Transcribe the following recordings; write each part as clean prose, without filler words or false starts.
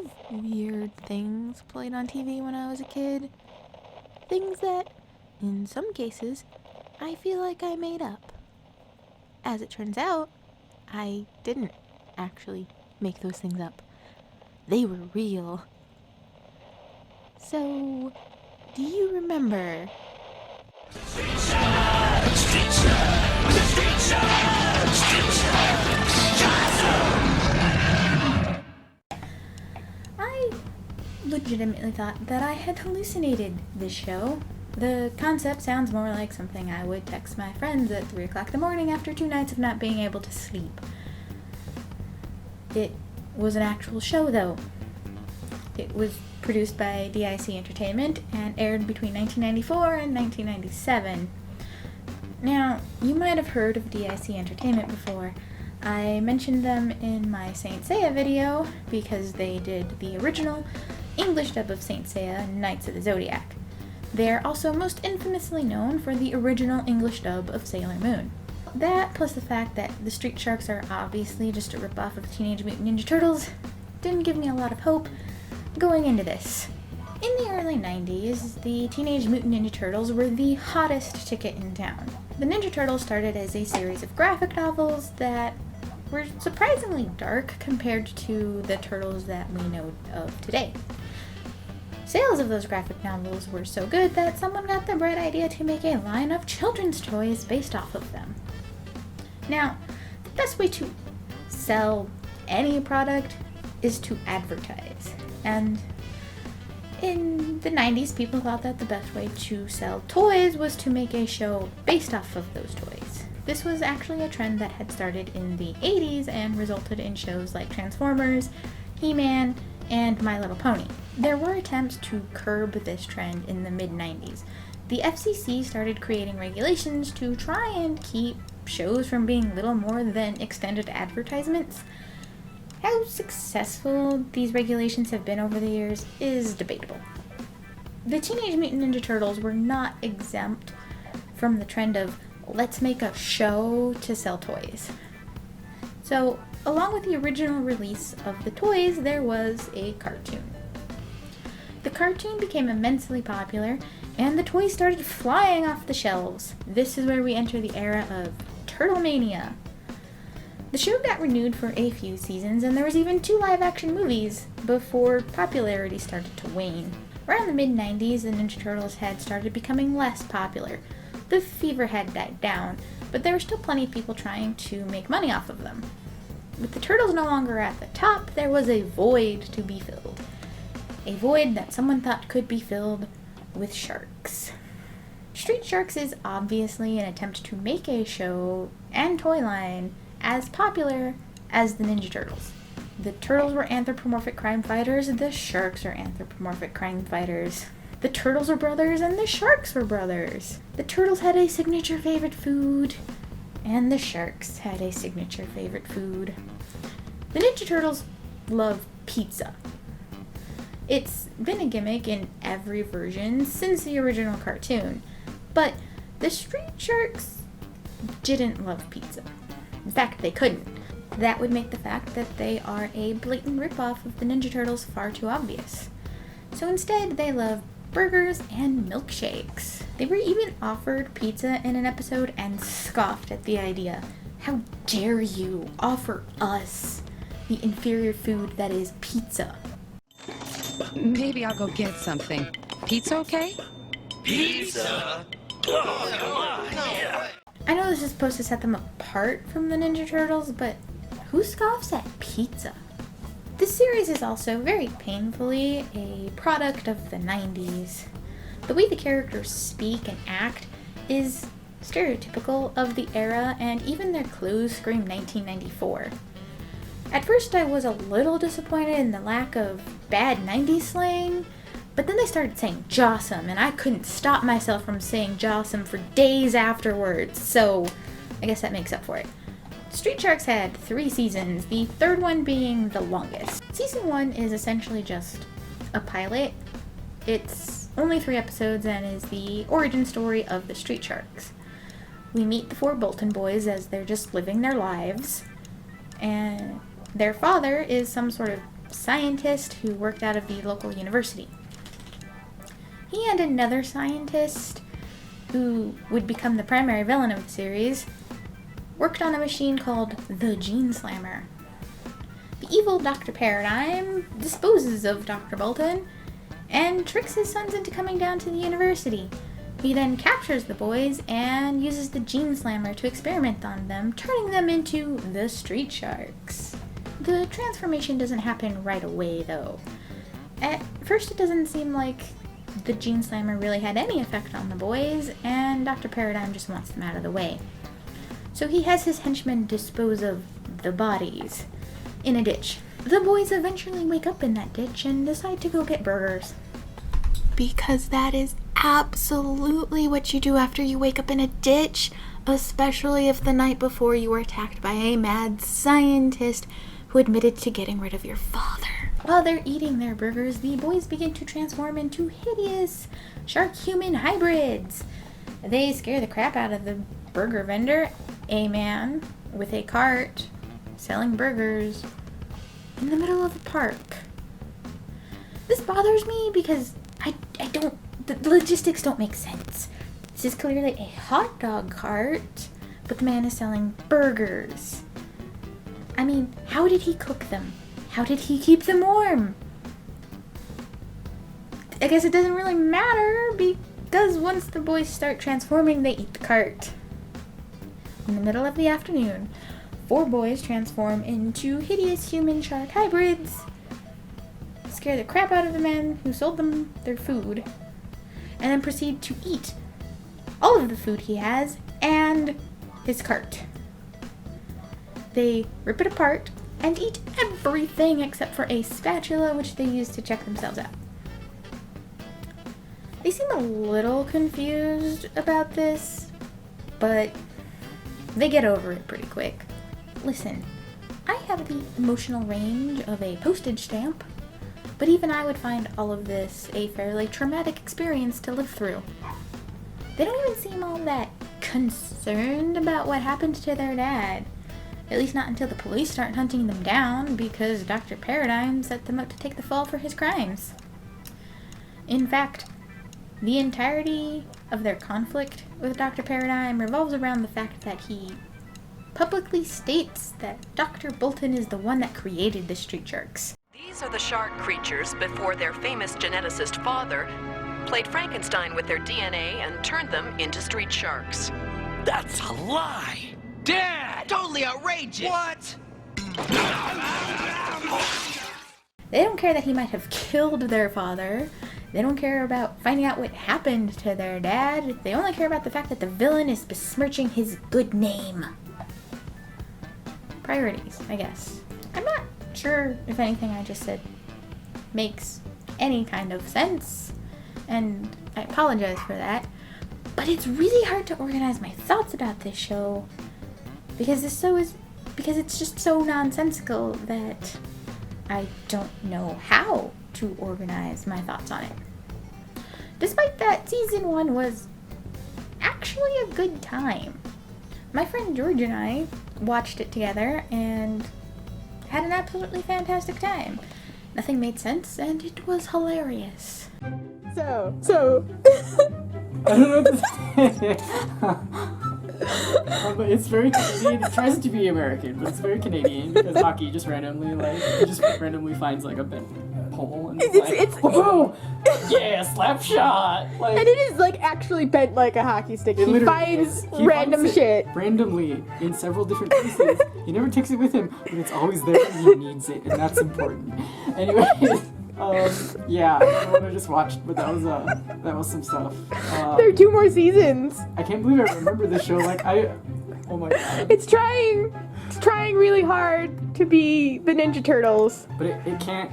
of weird things played on TV when I was a kid. Things that, in some cases, I feel like I made up. As it turns out, I didn't actually make those things up. They were real. So, do you remember? I legitimately thought that I had hallucinated this show. The concept sounds more like something I would text my friends at 3 o'clock in the morning after 2 nights of not being able to sleep. It was an actual show, though. It was produced by DIC Entertainment and aired between 1994 and 1997. Now, you might have heard of DIC Entertainment before. I mentioned them in my Saint Seiya video because they did the original English dub of Saint Seiya, Knights of the Zodiac. They're also most infamously known for the original English dub of Sailor Moon. That, plus the fact that the Street Sharks are obviously just a ripoff of the Teenage Mutant Ninja Turtles, didn't give me a lot of hope going into this. In the early 90s, the Teenage Mutant Ninja Turtles were the hottest ticket in town. The Ninja Turtles started as a series of graphic novels that were surprisingly dark compared to the Turtles that we know of today. Sales of those graphic novels were so good that someone got the bright idea to make a line of children's toys based off of them. Now, the best way to sell any product is to advertise. And in the 90s, people thought that the best way to sell toys was to make a show based off of those toys. This was actually a trend that had started in the 80s and resulted in shows like Transformers, He-Man, and My Little Pony. There were attempts to curb this trend in the mid-90s. The FCC started creating regulations to try and keep shows from being little more than extended advertisements. How successful these regulations have been over the years is debatable. The Teenage Mutant Ninja Turtles were not exempt from the trend of let's make a show to sell toys. So, along with the original release of the toys, there was a cartoon. The cartoon became immensely popular, and the toys started flying off the shelves. This is where we enter the era of Turtlemania. The show got renewed for a few seasons, and there was even 2 live-action movies before popularity started to wane. Around the mid-90s, the Ninja Turtles had started becoming less popular. The fever had died down, but there were still plenty of people trying to make money off of them. With the Turtles no longer at the top, there was a void to be filled. A void that someone thought could be filled with sharks. Street Sharks is obviously an attempt to make a show and toy line as popular as the Ninja Turtles. The Turtles were anthropomorphic crime fighters, the Sharks are anthropomorphic crime fighters. The Turtles were brothers and the Sharks were brothers. The Turtles had a signature favorite food, and the Sharks had a signature favorite food. The Ninja Turtles love pizza. It's been a gimmick in every version since the original cartoon, but the Street Sharks didn't love pizza. In fact, they couldn't. That would make the fact that they are a blatant ripoff of the Ninja Turtles far too obvious. So instead, they love burgers and milkshakes. They were even offered pizza in an episode and scoffed at the idea. How dare you offer us the inferior food that is pizza? Maybe I'll go get something. Pizza okay? Pizza? Oh, come on. No. I know this is supposed to set them apart from the Ninja Turtles, but who scoffs at pizza? This series is also very painfully a product of the 90s. The way the characters speak and act is stereotypical of the era, and even their clothes scream 1994. At first I was a little disappointed in the lack of bad 90s slang, but then they started saying "jawsome," and I couldn't stop myself from saying "jawsome" for days afterwards, so I guess that makes up for it. Street Sharks had 3 seasons, the 3rd one being the longest. Season 1 is essentially just a pilot. It's only 3 episodes and is the origin story of the Street Sharks. We meet the 4 Bolton boys as they're just living their lives, and their father is some sort of scientist who worked out of the local university. He and another scientist, who would become the primary villain of the series, worked on a machine called the Gene Slammer. The evil Dr. Paradigm disposes of Dr. Bolton and tricks his sons into coming down to the university. He then captures the boys and uses the Gene Slammer to experiment on them, turning them into the Street Sharks. The transformation doesn't happen right away, though. At first, it doesn't seem like the Gene Slammer really had any effect on the boys, and Dr. Paradigm just wants them out of the way. So he has his henchmen dispose of the bodies in a ditch. The boys eventually wake up in that ditch and decide to go get burgers. Because that is absolutely what you do after you wake up in a ditch, especially if the night before you were attacked by a mad scientist who admitted to getting rid of your father. While they're eating their burgers, the boys begin to transform into hideous shark-human hybrids. They scare the crap out of the burger vendor, a man with a cart selling burgers in the middle of the park. This bothers me because the logistics don't make sense. This is clearly a hot dog cart, but the man is selling burgers. I mean, how did he cook them? How did he keep them warm? I guess it doesn't really matter because once the boys start transforming, they eat the cart. In the middle of the afternoon, 4 boys transform into hideous human shark hybrids, scare the crap out of the man who sold them their food, and then proceed to eat all of the food he has and his cart. They rip it apart and eat everything except for a spatula, which they use to check themselves out. They seem a little confused about this, but they get over it pretty quick. Listen, I have the emotional range of a postage stamp, but even I would find all of this a fairly traumatic experience to live through. They don't even seem all that concerned about what happened to their dad. At least not until the police start hunting them down, because Dr. Paradigm set them up to take the fall for his crimes. In fact, the entirety of their conflict with Dr. Paradigm revolves around the fact that he publicly states that Dr. Bolton is the one that created the Street Sharks. These are the shark creatures before their famous geneticist father played Frankenstein with their DNA and turned them into street sharks. That's a lie! Dad! Totally outrageous! What? They don't care that he might have killed their father. They don't care about finding out what happened to their dad. They only care about the fact that the villain is besmirching his good name. Priorities, I guess. I'm not sure if anything I just said makes any kind of sense, and I apologize for that, but it's really hard to organize my thoughts about this show because it's just so nonsensical that I don't know how to organize my thoughts on it. Despite that, season 1 was actually a good time. My friend George and I watched it together and had an absolutely fantastic time. Nothing made sense and it was hilarious. So. I don't know what to say. But it's very Canadian. It tries to be American, but it's very Canadian because Hockey just randomly finds like a bent pole and it's whoa, yeah, slap shot. Like, And it is like actually bent like a hockey stick. it He literally finds is. He random finds it shit. randomly in several different places. He never takes it with him, but it's always there when he needs it, and that's important. Anyways. Yeah, I don't know what I just watched, but that was some stuff. There are 2 more seasons. I can't believe I remember this show. Oh my god. It's trying really hard to be the Ninja Turtles. But it can't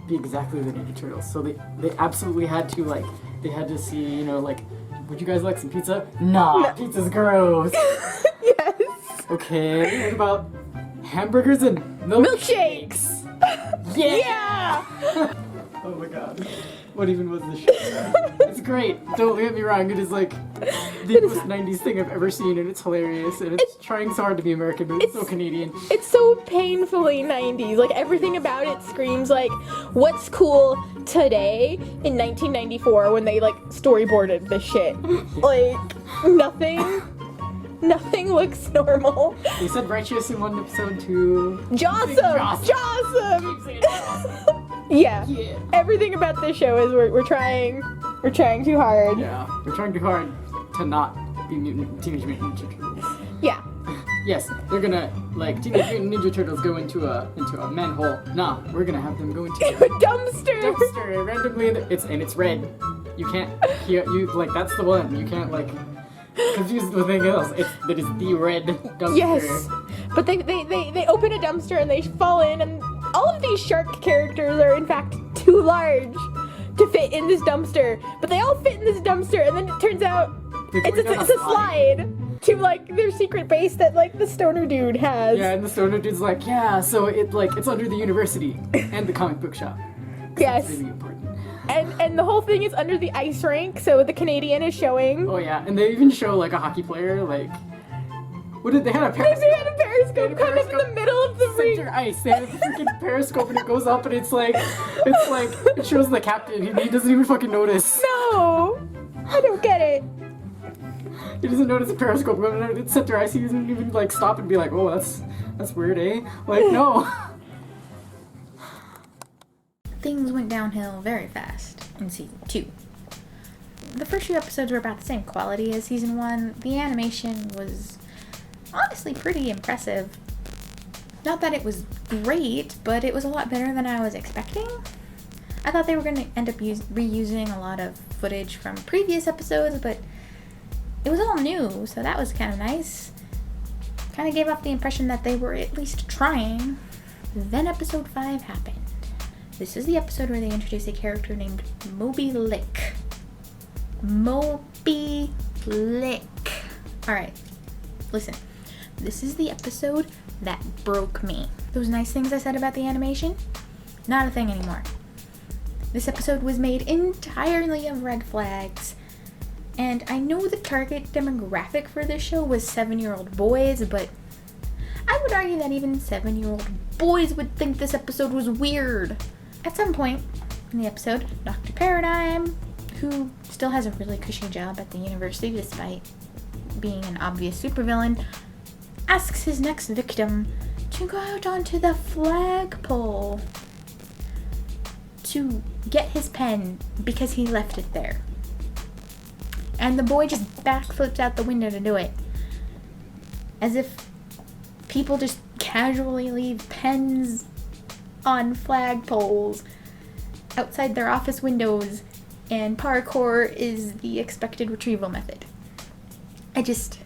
be exactly the Ninja Turtles. So they absolutely had to they had to see, would you guys like some pizza? Nah, No. pizza's gross. Yes. Okay, what about hamburgers and milkshakes? Yeah. Oh my god. What even was this show? It's great. Don't get me wrong. It is like the most 90s thing I've ever seen, and it's hilarious, and it's trying so hard to be American, but it's so Canadian. It's so painfully 90s. Like, everything about it screams, like, what's cool today in 1994 when they, like, storyboarded this shit. Like, nothing looks normal. They said righteous in one episode too. Jossum! Yeah. Everything about this show is we're trying too hard. Yeah, we're trying too hard to not be Teenage Mutant Ninja Turtles. Yeah. Yes, they're gonna, like, Teenage Mutant Ninja Turtles go into a manhole. Nah, we're gonna have them go into A dumpster. dumpster randomly. It's red. You can't. You like that's the one. You can't like confuse it with anything else. It is the red dumpster. Yes. But they open a dumpster and they fall in, and all of these shark characters are in fact too large to fit in this dumpster. But they all fit in this dumpster, and then it turns out it's a slide to like their secret base that like the stoner dude has. Yeah, and the stoner dude's like, yeah, so it's under the university and the comic book shop. Yes. It's really important. And the whole thing is under the ice rink, so the Canadian is showing. Oh yeah, and they even show like a hockey player, like what did they had a periscope? They had a periscope kind of in the middle of the rink. Center ice. They had a freaking periscope and it goes up and it's like it shows the captain and he doesn't even fucking notice. No, I don't get it. He doesn't notice the periscope going under the center ice. He doesn't even like stop and be like, oh, that's weird, eh? Like no. Things went downhill very fast in season 2. The first few episodes were about the same quality as season 1. The animation was honestly pretty impressive. Not that it was great, but it was a lot better than I was expecting. I thought they were going to end up reusing a lot of footage from previous episodes, but it was all new, so that was kind of nice. Kind of gave off the impression that they were at least trying. Then episode 5 happened. This is the episode where they introduce a character named Moby Lick. Moby Lick. Alright, listen. This is the episode that broke me. Those nice things I said about the animation? Not a thing anymore. This episode was made entirely of red flags. And I know the target demographic for this show was 7-year-old boys, but I would argue that even 7-year-old boys would think this episode was weird. At some point in the episode, Dr. Paradigm, who still has a really cushy job at the university despite being an obvious supervillain, asks his next victim to go out onto the flagpole to get his pen because he left it there. And the boy just backflips out the window to do it. As if people just casually leave pens on flagpoles outside their office windows and parkour is the expected retrieval method. I can't.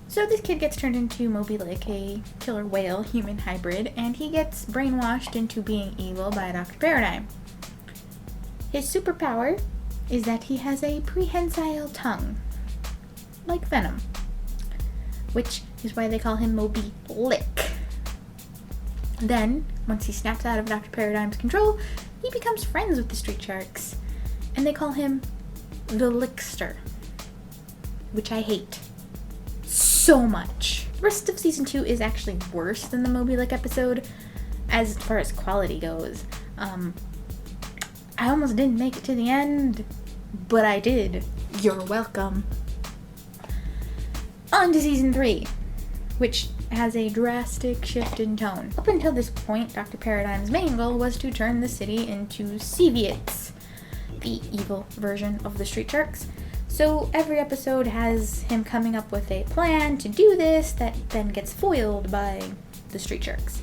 So this kid gets turned into Moby Lick, a killer whale human hybrid, and he gets brainwashed into being evil by Dr. Paradigm. His superpower is that he has a prehensile tongue, like Venom, which is why they call him Moby Lick. Then, once he snaps out of Dr. Paradigm's control, he becomes friends with the street sharks, and they call him the Lickster, which I hate so much. The rest of season 2 is actually worse than the Moby Lick episode as far as quality goes. I almost didn't make it to the end, but I did. You're welcome. On to season 3, which has a drastic shift in tone. Up until this point, Dr. Paradigm's main goal was to turn the city into Seviots, the evil version of the street sharks. So every episode has him coming up with a plan to do this that then gets foiled by the street sharks.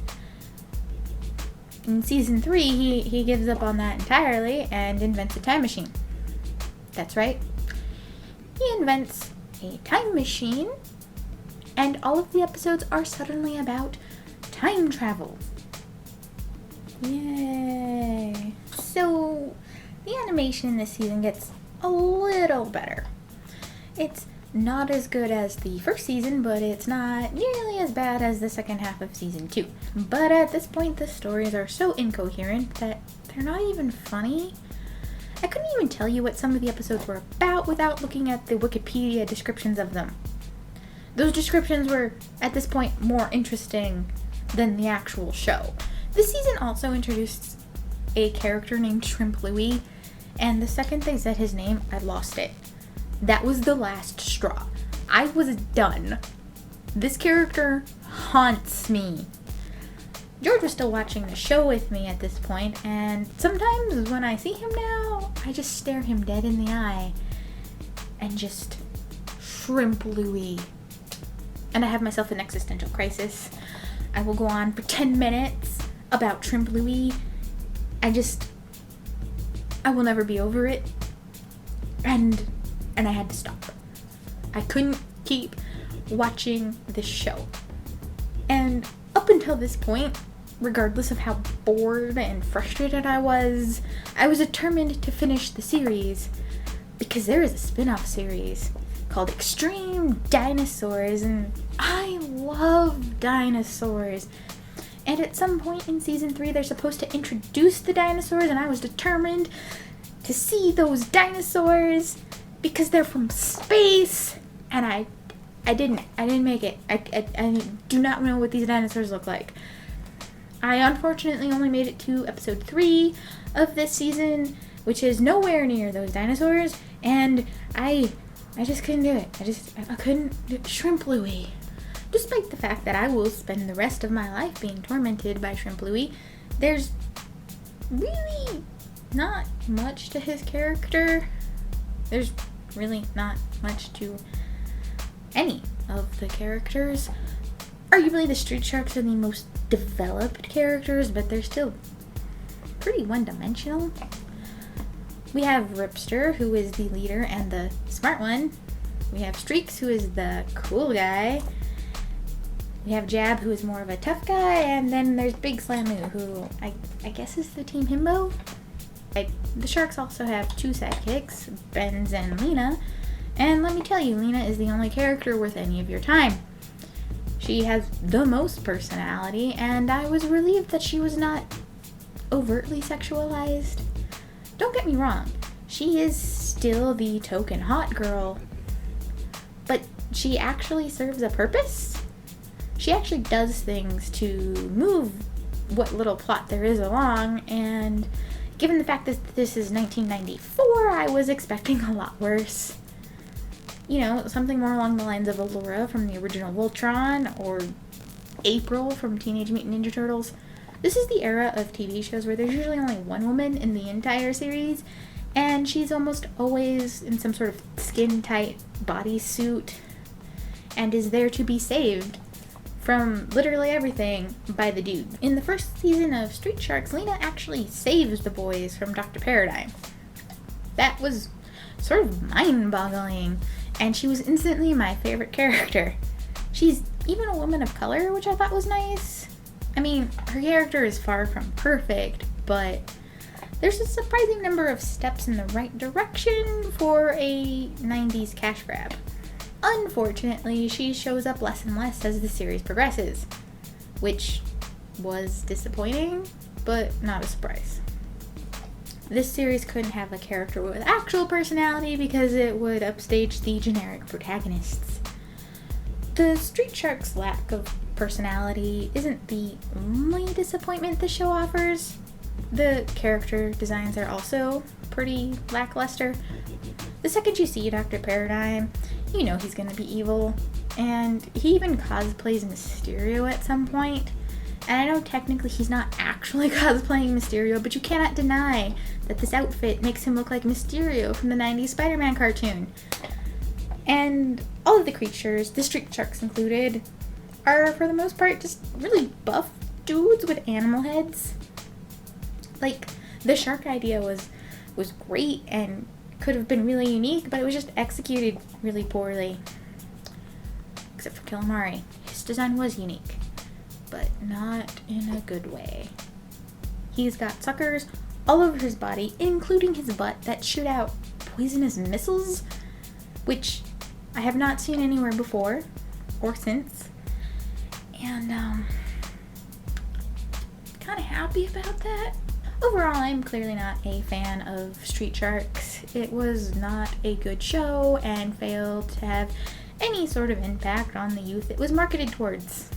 In season 3, he gives up on that entirely and invents a time machine. That's right. He invents a time machine, and all of the episodes are suddenly about time travel. Yay! So, the animation in this season gets a little better. It's not as good as the first season, but it's not nearly as bad as the second half of season 2. But at this point, the stories are so incoherent that they're not even funny. I couldn't even tell you what some of the episodes were about without looking at the Wikipedia descriptions of them. Those descriptions were, at this point, more interesting than the actual show. This season also introduced a character named Shrimp Louie, and the second they said his name, I lost it. That was the last straw. I was done. This character haunts me. George was still watching the show with me at this point, and sometimes when I see him now, I just stare him dead in the eye and just Shrimp Louie. And I have myself an existential crisis. I will go on for 10 minutes about Shrimp Louie. I will never be over it. And I had to stop. I couldn't keep watching this show. And up until this point, regardless of how bored and frustrated I was determined to finish the series because there is a spin-off series called Extreme Dinosaurs, and I love dinosaurs. And at some point in season 3, they're supposed to introduce the dinosaurs, and I was determined to see those dinosaurs because they're from space, and I didn't make it. I do not know what these dinosaurs look like. I unfortunately only made it to episode 3 of this season, which is nowhere near those dinosaurs, and I just couldn't do it. I couldn't do Shrimp Louie. Despite the fact that I will spend the rest of my life being tormented by Shrimp Louie, there's really not much to his character. There's really not much to any of the characters. Arguably, the Street Sharks are the most developed characters, but they're still pretty one-dimensional. We have Ripster, who is the leader and the smart one. We have Streaks, who is the cool guy. We have Jab, who is more of a tough guy, and then there's Big Slamu, who I guess is the Team Himbo. The Sharks also have 2 sidekicks, Benz and Lena, and let me tell you, Lena is the only character worth any of your time. She has the most personality, and I was relieved that she was not overtly sexualized. Don't get me wrong, she is still the token hot girl, but she actually serves a purpose. She actually does things to move what little plot there is along, and given the fact that this is 1994, I was expecting a lot worse. You know, something more along the lines of Allura from the original Voltron, or April from Teenage Mutant Ninja Turtles. This is the era of TV shows where there's usually only one woman in the entire series, and she's almost always in some sort of skin-tight bodysuit, and is there to be saved from literally everything by the dude. In the first season of Street Sharks, Lena actually saves the boys from Dr. Paradigm. That was sort of mind-boggling, and she was instantly my favorite character. She's even a woman of color, which I thought was nice. I mean, her character is far from perfect, but there's a surprising number of steps in the right direction for a 90s cash grab. Unfortunately, she shows up less and less as the series progresses, which was disappointing, but not a surprise. This series couldn't have a character with actual personality because it would upstage the generic protagonists. The Street Sharks' lack of personality isn't the only disappointment the show offers. The character designs are also pretty lackluster. The second you see Dr. Paradigm, you know he's gonna be evil, and he even cosplays Mysterio at some point. And I know technically he's not actually cosplaying Mysterio, but you cannot deny that this outfit makes him look like Mysterio from the 90s Spider-Man cartoon. And all of the creatures, the Street Sharks included, are for the most part just really buff dudes with animal heads. Like, the shark idea was great and could have been really unique, but it was just executed really poorly. Except for Calamari. His design was unique, but not in a good way. He's got suckers all over his body, including his butt, that shoot out poisonous missiles, which I have not seen anywhere before or since. And, kind of happy about that. Overall, I'm clearly not a fan of Street Sharks. It was not a good show and failed to have any sort of impact on the youth it was marketed towards.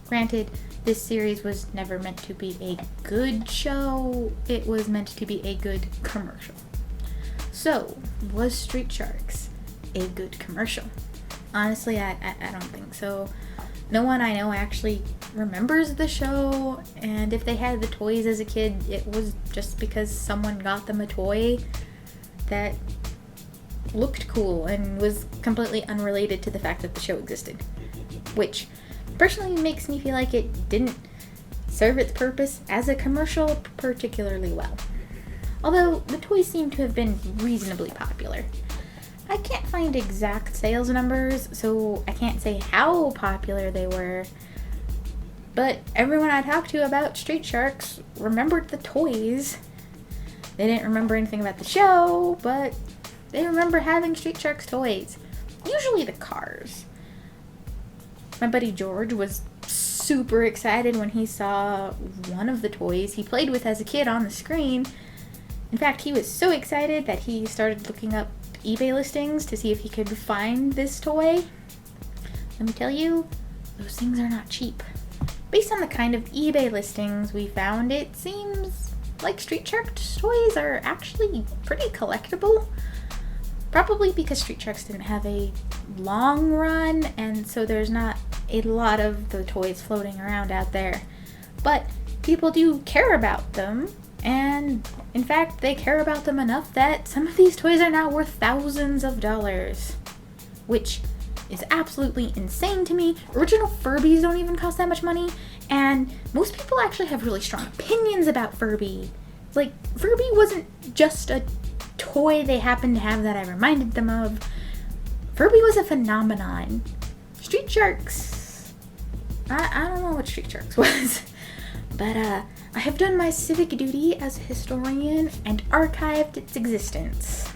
Granted, this series was never meant to be a good show, it was meant to be a good commercial. So, was Street Sharks a good commercial? Honestly, I don't think so. No one I know actually remembers the show, and if they had the toys as a kid, it was just because someone got them a toy that looked cool and was completely unrelated to the fact that the show existed. Which personally makes me feel like it didn't serve its purpose as a commercial particularly well. Although the toys seem to have been reasonably popular. I can't find exact sales numbers, so I can't say how popular they were. But everyone I talked to about Street Sharks remembered the toys. They didn't remember anything about the show, but they remember having Street Sharks toys. Usually the cars. My buddy George was super excited when he saw one of the toys he played with as a kid on the screen. In fact, he was so excited that he started looking up eBay listings to see if he could find this toy. Let me tell you, those things are not cheap. Based on the kind of eBay listings we found, it seems like Street Sharks toys are actually pretty collectible. Probably because Street Sharks didn't have a long run, and so there's not a lot of the toys floating around out there. But people do care about them, and in fact, they care about them enough that some of these toys are now worth thousands of dollars. Which is absolutely insane to me. Original Furbies don't even cost that much money, and most people actually have really strong opinions about Furby. Like, Furby wasn't just a toy they happened to have that I reminded them of. Furby was a phenomenon. Street Sharks, I don't know what Street Sharks was, but I have done my civic duty as a historian and archived its existence.